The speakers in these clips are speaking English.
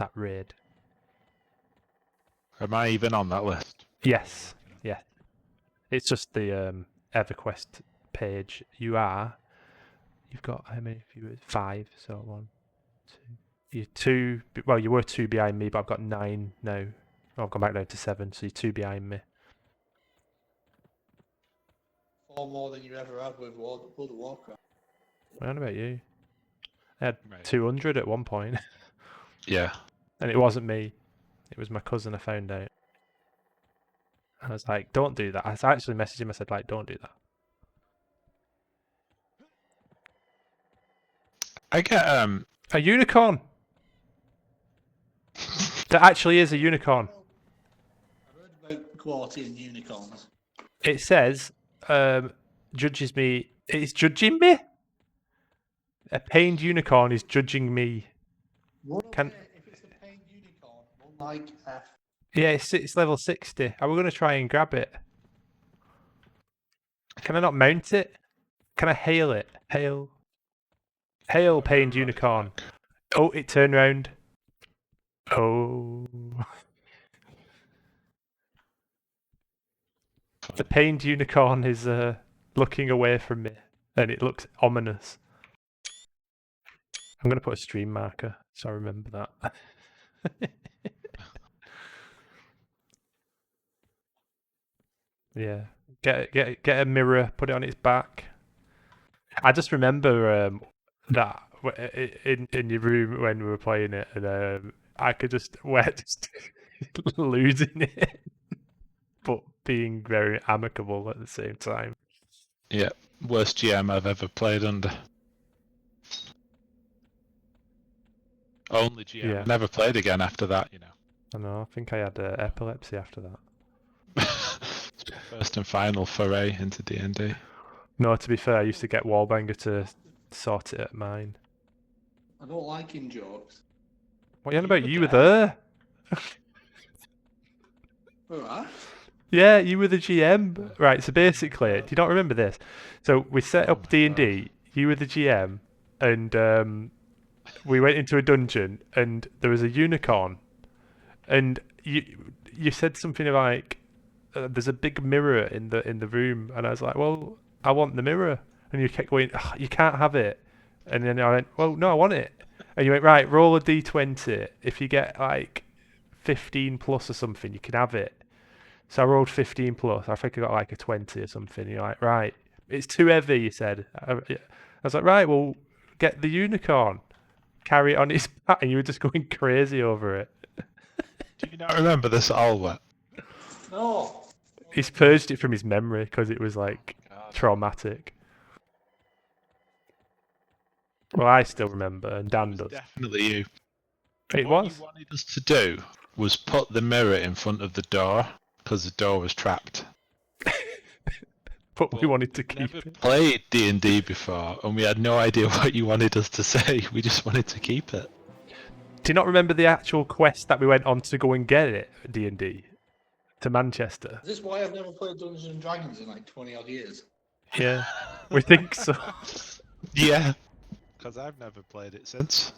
that raid. Am I even on that list? Yes, yeah. It's just the EverQuest page. You've got how many viewers? 5. So 1, 2. You're 2. Well, you were 2 behind me, but I've got 9 now. Oh, I've gone back down to 7. So you're 2 behind me. 4 more than you ever had with World of Warcraft. What about you? I had Right. 200 at one point. Yeah. And it wasn't me. It was my cousin, I found out. I was like, don't do that. I actually messaged him. I said, like, don't do that. I get A unicorn! There actually is a unicorn. I've heard about quality and unicorns. It says, judges me. It's judging me? A pained unicorn is judging me. Can... If it's a pained unicorn, like F. Yeah, it's level 60. Are we going to try and grab it? Can I not mount it? Can I hail it? Hail. Hail, pained unicorn. Oh, it turned round. Oh. The pained unicorn is looking away from me, and it looks ominous. I'm going to put a stream marker, so I remember that. Yeah. Get a mirror, put it on its back. I just remember that in your room when we were playing it, and I could we're just losing it, but being very amicable at the same time. Yeah, worst GM I've ever played under. Only GM. Yeah. Never played again after that, you know. I know. I think I had epilepsy after that. First and final foray into D&D. No, to be fair, I used to get Wallbanger to sort it at mine. I don't like in jokes. What are you on about? You were there. Alright. Yeah, you were the GM. Right, so basically, do you not remember this? So we set up D&D, you were the GM, and we went into a dungeon, and there was a unicorn, and you said something like, there's a big mirror in the room, and I was like, well, I want the mirror. And you kept going, oh, you can't have it. And then I went, well, no, I want it. And you went, right, roll a d20. If you get like 15 plus or something, you can have it. So I rolled 15 plus. I think I got like a 20 or something. You're like, right, it's too heavy, you said. I was like, right, well, get the unicorn. Carry it on its back. And you were just going crazy over it. Do you not remember this at all, Wet? No. He's purged it from his memory because it was like traumatic. Well, I still remember, and Dan does. Definitely you. It What was. you wanted us to do was put the mirror in front of the door because the door was trapped. But we wanted to keep Never it. played D&D before, and we had no idea what you wanted us to say. We just wanted to keep it. Do you not remember the actual quest that we went on to go and get it, D&D? To Manchester? Is this why I've never played Dungeons and Dragons in like 20 odd years? Yeah, we think so. Yeah, because I've never played it since.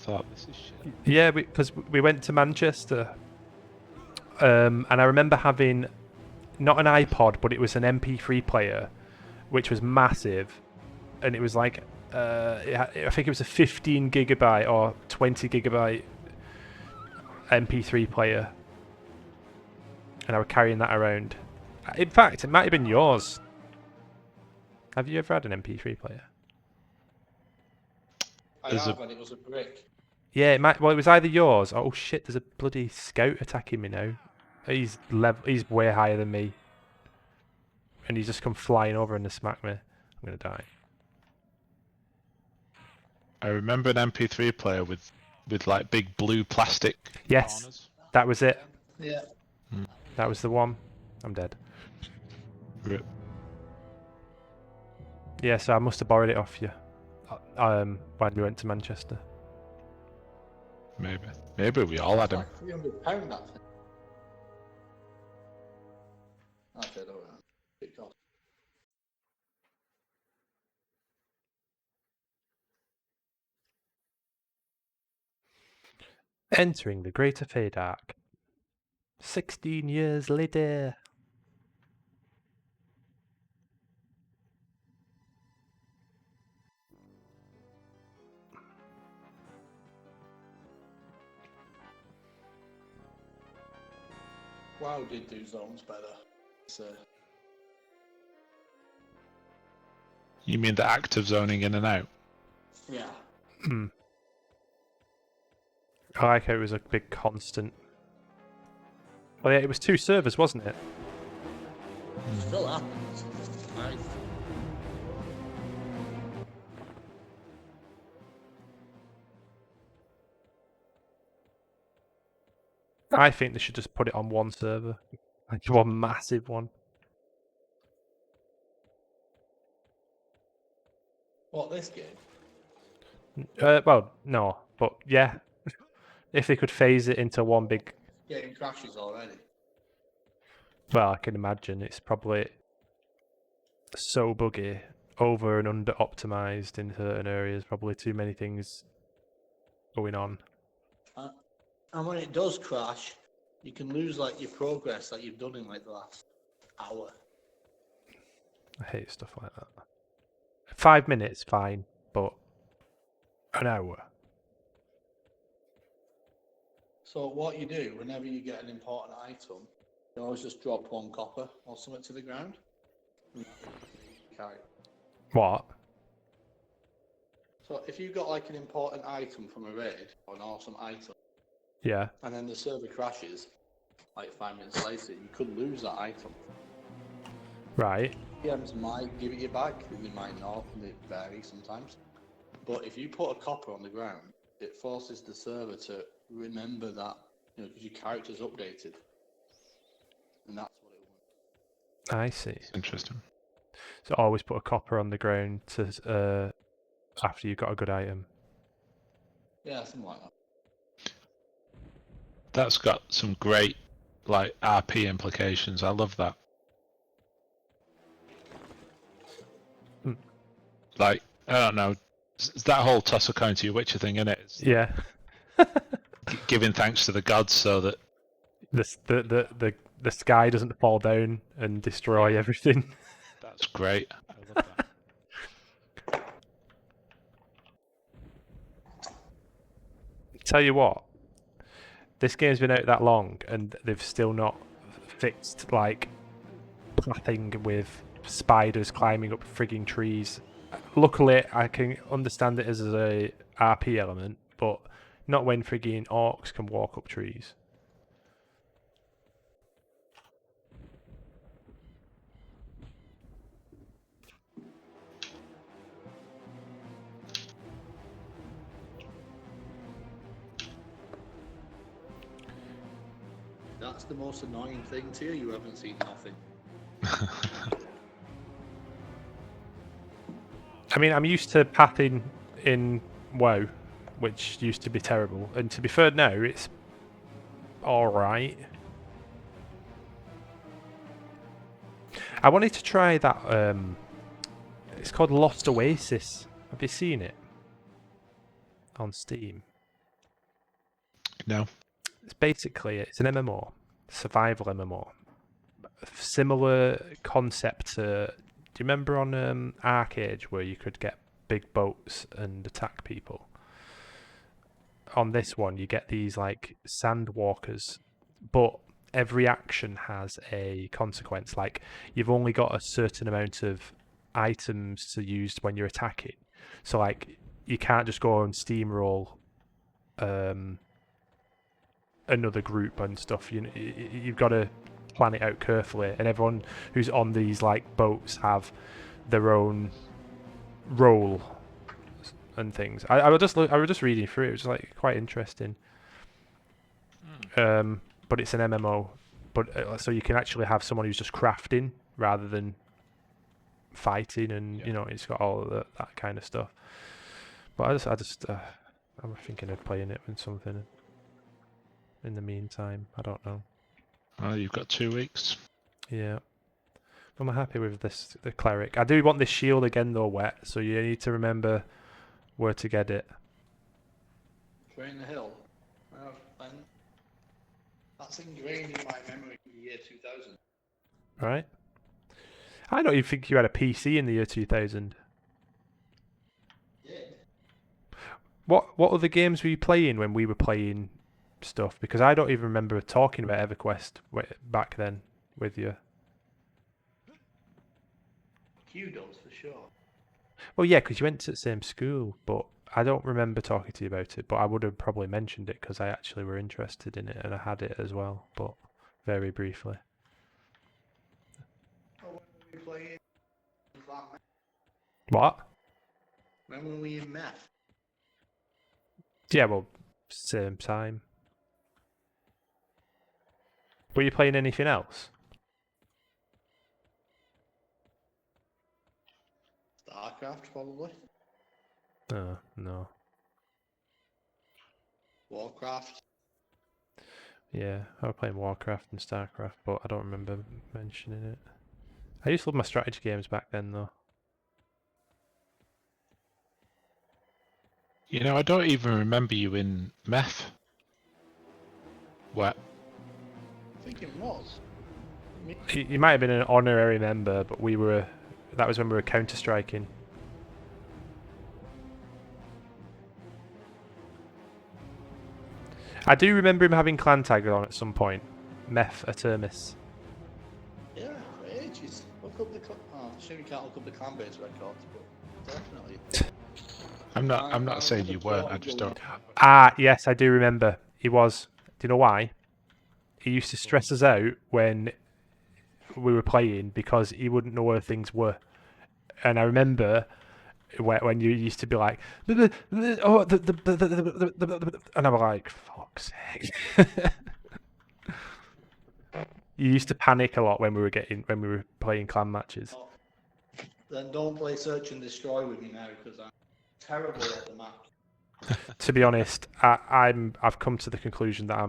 Thought this is shit. Yeah, because we went to Manchester, and I remember having not an iPod, but it was an MP3 player, which was massive, and it was like I think it was a 15 gigabyte or 20 gigabyte MP3 player, and I was carrying that around. In fact, it might have been yours. Have you ever had an MP3 player? I have, and it was a brick. Yeah, it might. Well, it was either yours. Oh shit! There's a bloody scout attacking me now. He's way higher than me, and he's just come flying over and to smack me. I'm gonna die. I remember an MP3 player with like big blue plastic Yes, corners. that was it. Yeah. That was the one. I'm dead. Rip. Yeah, so I must have borrowed it off you. When we went to Manchester. Maybe we all had them. Like £300 that thing. Actually, I don't know. It cost. Entering the Greater Feydark. 16 years later. WoW did do zones better. So, You mean the active zoning in and out? yeah. I like how it was a big constant. Well, yeah, it was 2 servers, wasn't it? Still happens. Right. I think they should just put it on one server. Like one massive one. What, this game? Well, no, but yeah. If they could phase it into one big... Game crashes already. Well, I can imagine it's probably so buggy, over and under optimized in certain areas, probably too many things going on. And when it does crash, you can lose like your progress that you've done in like the last hour. I hate stuff like that. 5 minutes, fine, but an hour. So what you do whenever you get an important item, you always just drop 1 copper or something to the ground. Carry. What? So if you got like an important item from a raid or an awesome item, Yeah. and then the server crashes, like 5 minutes later, you could lose that item. Right. PMs might give it you back, and they might not, and it varies sometimes. But if you put a copper on the ground, it forces the server to remember that, you know, because your character's updated. And that's what it wants. I see. Interesting. So always put a copper on the ground to after you've got a good item. Yeah, something like that. That's got some great, like, RP implications. I love that. Like, I don't know, it's that whole toss a coin to your Witcher thing, innit? It's Yeah. giving thanks to the gods so that The sky doesn't fall down and destroy everything. that's great. I love that. Tell you what, this game's been out that long and they've still not fixed like pathing with spiders climbing up frigging trees. Luckily, I can understand it as a RP element, but not when frigging orcs can walk up trees. That's the most annoying thing to you. You haven't seen nothing. I mean, I'm used to pathing in WoW, which used to be terrible, and to be fair now, it's alright. I wanted to try that, it's called Lost Oasis. Have you seen it? On Steam. No. It's basically, it's an MMO, survival MMO. Similar concept to, do you remember on Arcade where you could get big boats and attack people? On this one, you get these like sandwalkers, but every action has a consequence. Like, you've only got a certain amount of items to use when you're attacking. So, like, you can't just go and steamroll another group and stuff. You've got to plan it out carefully, and everyone who's on these like boats have their own role and things. I was just reading through it. It was like quite interesting. But it's an MMO, but so you can actually have someone who's just crafting rather than fighting, and Yeah. you know, it's got all of that kind of stuff. But I'm thinking of playing it with something in the meantime. I don't know. Well, you've got 2 weeks. Yeah. I'm happy with the cleric. I do want this shield again though, wet, so you need to remember where to get it. Train the hill. And that's ingrained in my memory in the year 2000. Right. I don't even think you had a PC in the year 2000. Yeah. What other games were you playing when we were playing stuff? Because I don't even remember talking about EverQuest back then with you. Q does for sure. Well, yeah, because you went to the same school, but I don't remember talking to you about it. But I would have probably mentioned it because I actually were interested in it and I had it as well, but very briefly. Oh, when were we playing? What? When were we in meth? Yeah, well, same time. Were you playing anything else? StarCraft, probably. Oh, no. Warcraft. Yeah, I was playing Warcraft and StarCraft, but I don't remember mentioning it. I used to love my strategy games back then, though. You know, I don't even remember you in meth. What? I think it was. You might have been an honorary member, but we were. That was when we were Counter Striking. I do remember him having clan tag on at some point. Meth Atermis. Yeah, for ages. Look up the oh, I'm sure you can't look up the clan base records, but definitely. I'm not saying you weren't. I just don't. Ah, yes, I do remember. He was. Do you know why? He used to stress us out when we were playing because he wouldn't know where things were. And I remember when you used to be like, oh, and I was like, fuck's sake. You used to panic a lot when we were playing clan matches. Oh, then don't play Search and Destroy with me now because I'm terrible at the map. To be honest, I've come to the conclusion that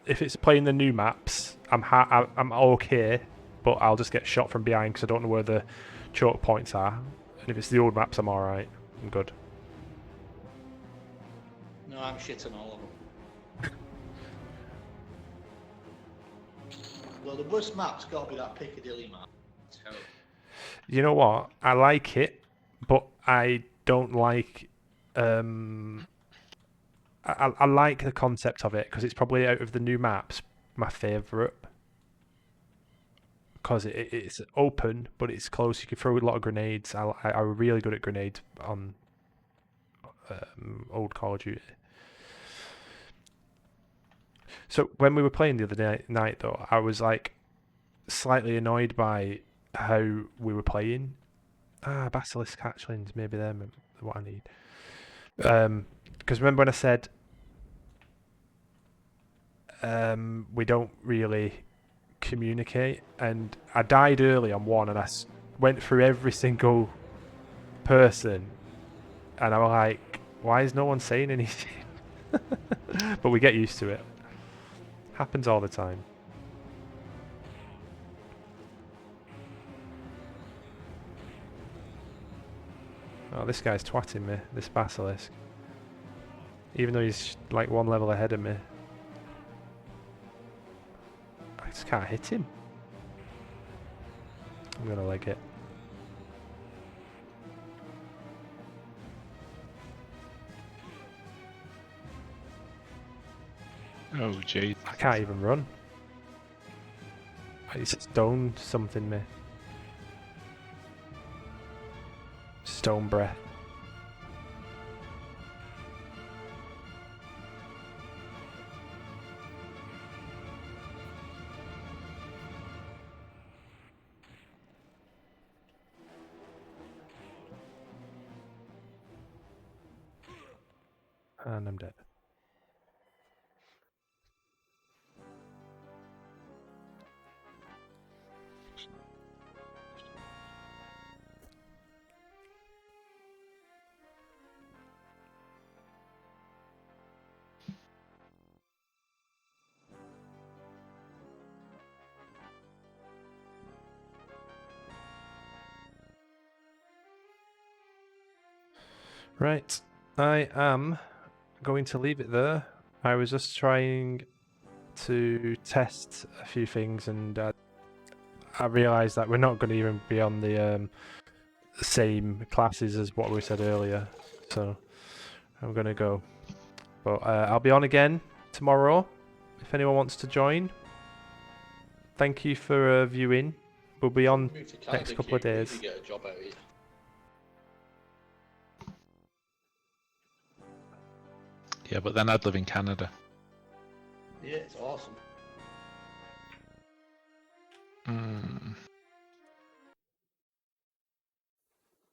if it's playing the new maps, I'm okay, but I'll just get shot from behind because I don't know where the choke points are. And if it's the old maps, I'm all right. I'm good. No, I'm shitting all of them. Well, the worst map's got to be that Piccadilly map. It's terrible. You know what? I like it, but I don't like. I like the concept of it because it's probably out of the new maps my favourite. Because it's open, but it's close. You can throw a lot of grenades. I'm really good at grenades on old Call of Duty. So when we were playing the other night, though, I was like slightly annoyed by how we were playing. Basilisk hatchlings, maybe they're what I need. Because remember when I said we don't really communicate, and I died early on one, and I went through every single person, and I was like, why is no one saying anything? But we get used to it. Happens all the time. Oh, this guy's twatting me, this basilisk. Even though he's like one level ahead of me. I just can't hit him. I'm gonna leg it. Oh, gee. I can't even run. He's stone something me. Stone breath. And I'm dead. Right, I am going to leave it there. I was just trying to test a few things, and I realised that we're not going to even be on the same classes as what we said earlier. So I'm going to go. But I'll be on again tomorrow if anyone wants to join. Thank you for viewing. We'll be on Move to Canada, next couple of kid, we days. usually get a job out here. Yeah, but then I'd live in Canada. Yeah, it's awesome. Mm.